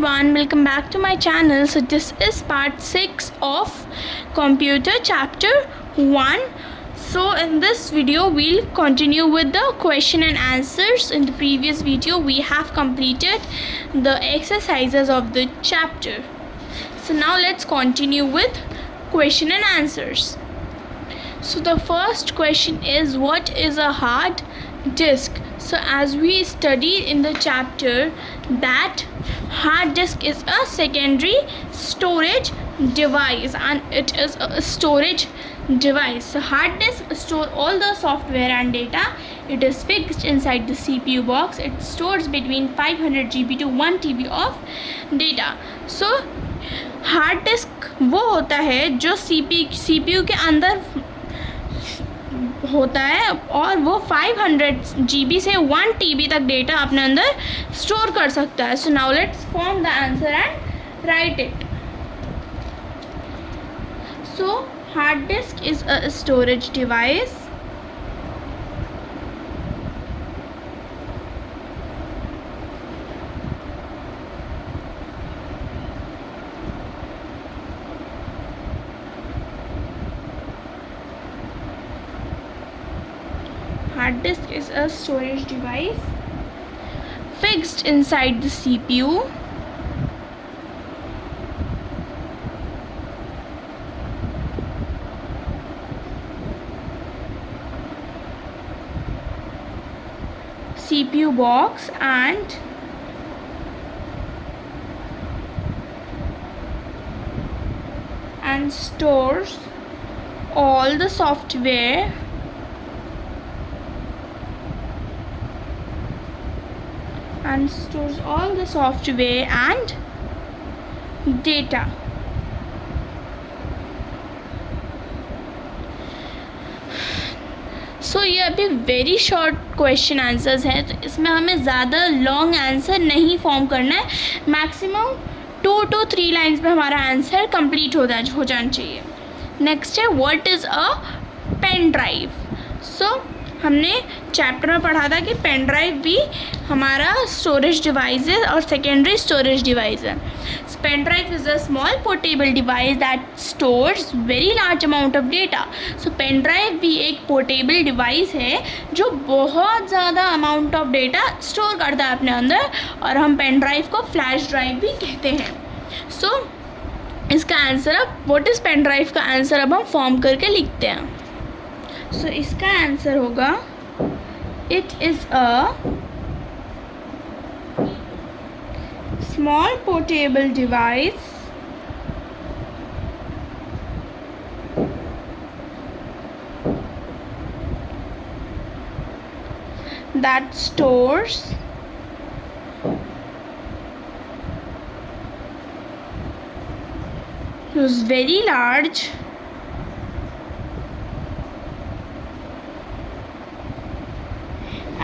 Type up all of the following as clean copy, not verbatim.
everyone, welcome back to my channel. So this is part 6 of computer chapter 1. So in this video we'll continue with the question and answers. In the previous video we have completed the exercises of the chapter. So now let's continue with question and answers. So the first question is, what is a hard disk? So as we studied in the chapter that hard disk is a secondary storage device and it is a storage device. So hard disk store all the software and data. It is fixed inside the CPU box. It stores between 500 GB to 1 TB of data. So hard disk वो होता है जो CPU के अंदर होता है और वो 500 GB से 1 TB तक डेटा अपने अंदर स्टोर कर सकता है. So now let's form the answer and right it. So hard disk is a storage device. Hard disk is a storage device fixed inside the CPU box and stores all the software and data. सो ये अभी very short question answers हैं, तो इसमें हमें ज़्यादा long answer नहीं form करना है. मैक्सिमम 2 to 3 लाइन्स में हमारा आंसर कंप्लीट हो जाना चाहिए. नेक्स्ट है, what is a pen drive. So हमने चैप्टर में पढ़ा था कि पेन ड्राइव भी हमारा स्टोरेज डिवाइस है और सेकेंडरी स्टोरेज डिवाइस है. Pen drive is a small portable device that stores very large amount of data. So pen drive भी एक पोर्टेबल डिवाइस है जो बहुत ज़्यादा अमाउंट ऑफ डेटा स्टोर करता है अपने अंदर, और हम पेन ड्राइव को फ्लैश ड्राइव भी कहते हैं. सो इसका आंसर अब व्हाट इज़ पेन ड्राइव का आंसर अब हम फॉर्म करके लिखते हैं. सो इसका आंसर होगा, it is a small portable device that stores very large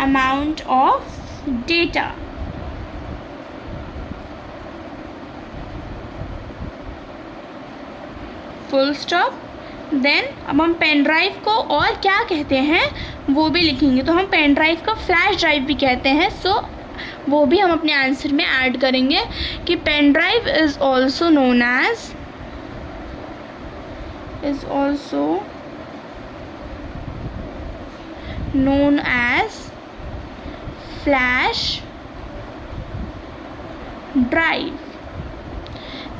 amount of data. Full stop. Then अब हम पेन ड्राइव को और क्या कहते हैं वो भी लिखेंगे. तो हम पेन ड्राइव को फ्लैश ड्राइव भी कहते हैं. सो वो भी हम अपने आंसर में ऐड करेंगे कि pen drive is also known as flash drive.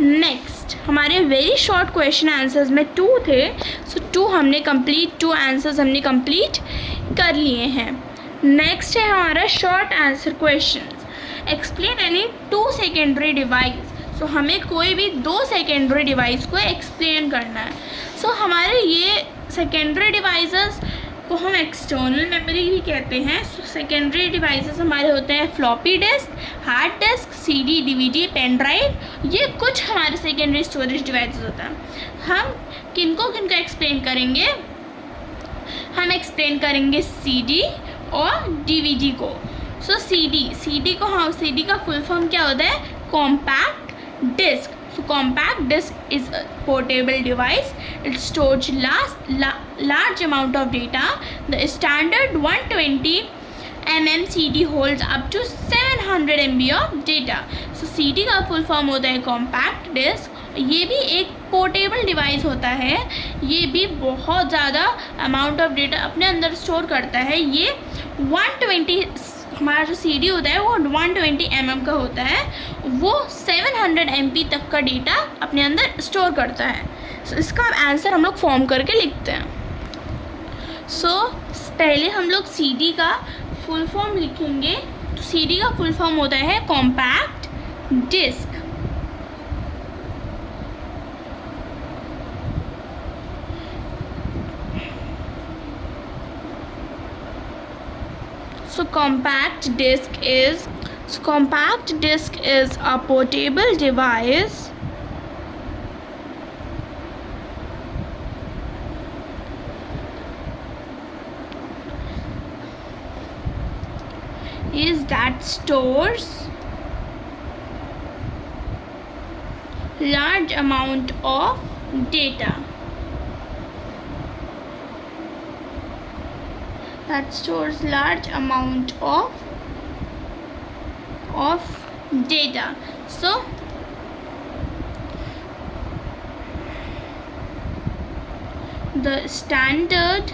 Next, हमारे वेरी शॉर्ट क्वेश्चन आंसर्स में 2 थे. सो 2 आंसर्स हमने कंप्लीट कर लिए हैं. नेक्स्ट है हमारा short answer question. Explain any 2 secondary device. So हमें कोई भी 2 सेकेंडरी डिवाइस को एक्सप्लेन करना है. सो हमारे ये सेकेंडरी डिवाइसेस को हम एक्सटर्नल मेमोरी भी कहते हैं. सेकेंडरी डिवाइसेस हमारे होते हैं floppy disk, hard disk, CD, DVD, pen drive. ये कुछ हमारे सेकेंडरी स्टोरेज डिवाइसेस होते हैं. हम किनको एक्सप्लेन करेंगे? हम एक्सप्लेन करेंगे CD और DVD को. सो CD का फुल फॉर्म क्या होता है? Compact disc. So compact disk is a portable device. It stores large amount of data. The standard 120 mm CD holds up to 700 MB of data. So CD का full form होता है compact disc. ये भी एक portable device होता है, ये भी बहुत ज़्यादा अमाउंट ऑफ डेटा अपने अंदर स्टोर करता है। ये 120 हमारा जो CD होता है वो 120 mm का होता है, वो 700 MB तक का डेटा अपने अंदर स्टोर करता है। सो इसका आंसर हम लोग फॉर्म करके लिखते हैं। सो पहले हम लोग CD का फुल फॉर्म लिखेंगे। तो CD का फुल फॉर्म होता है compact disc. So compact disc is a portable device that stores large amount of data. That stores large amount of data. So the standard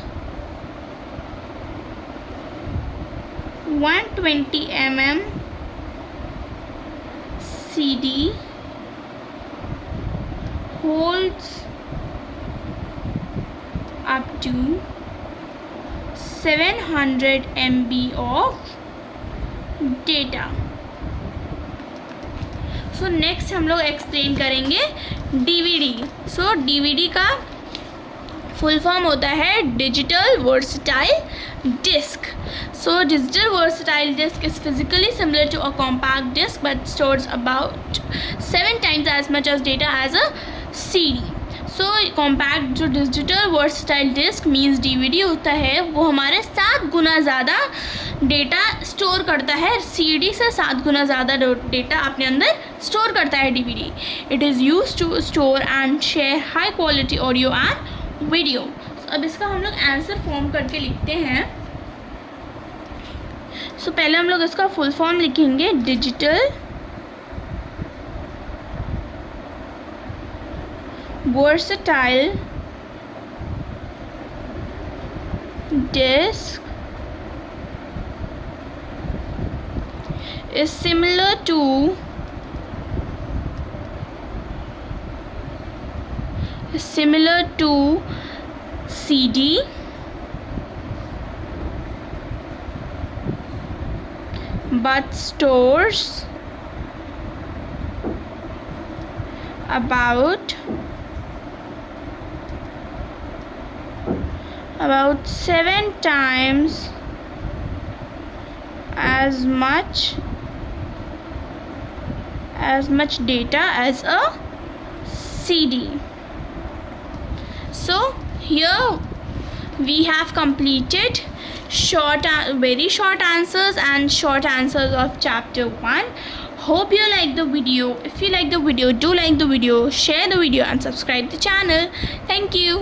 120 mm CD holds up to 700 MB of data. So next हम लोग explain करेंगे DVD। So DVD का full form होता है digital versatile disc. So digital versatile disc is physically similar to a compact disc but stores about 7 times as much as data as a CD. So compact जो digital versatile disc means DVD होता है वो हमारे 7 गुना ज़्यादा data store करता है। CD से 7 गुना ज़्यादा डेटा अपने अंदर स्टोर करता है DVD। It is use to store and share high quality audio and video. अब इसका हम लोग आंसर फॉर्म करके लिखते हैं। सो पहले हम लोग इसका फुल फॉर्म लिखेंगे digital versatile disk is similar to CD but stores about 7 times as much data as a CD. So here we have completed very short answers and short answers of chapter 1. Hope you like the video. If you like the video, do like the video, share the video and subscribe the channel. Thank you.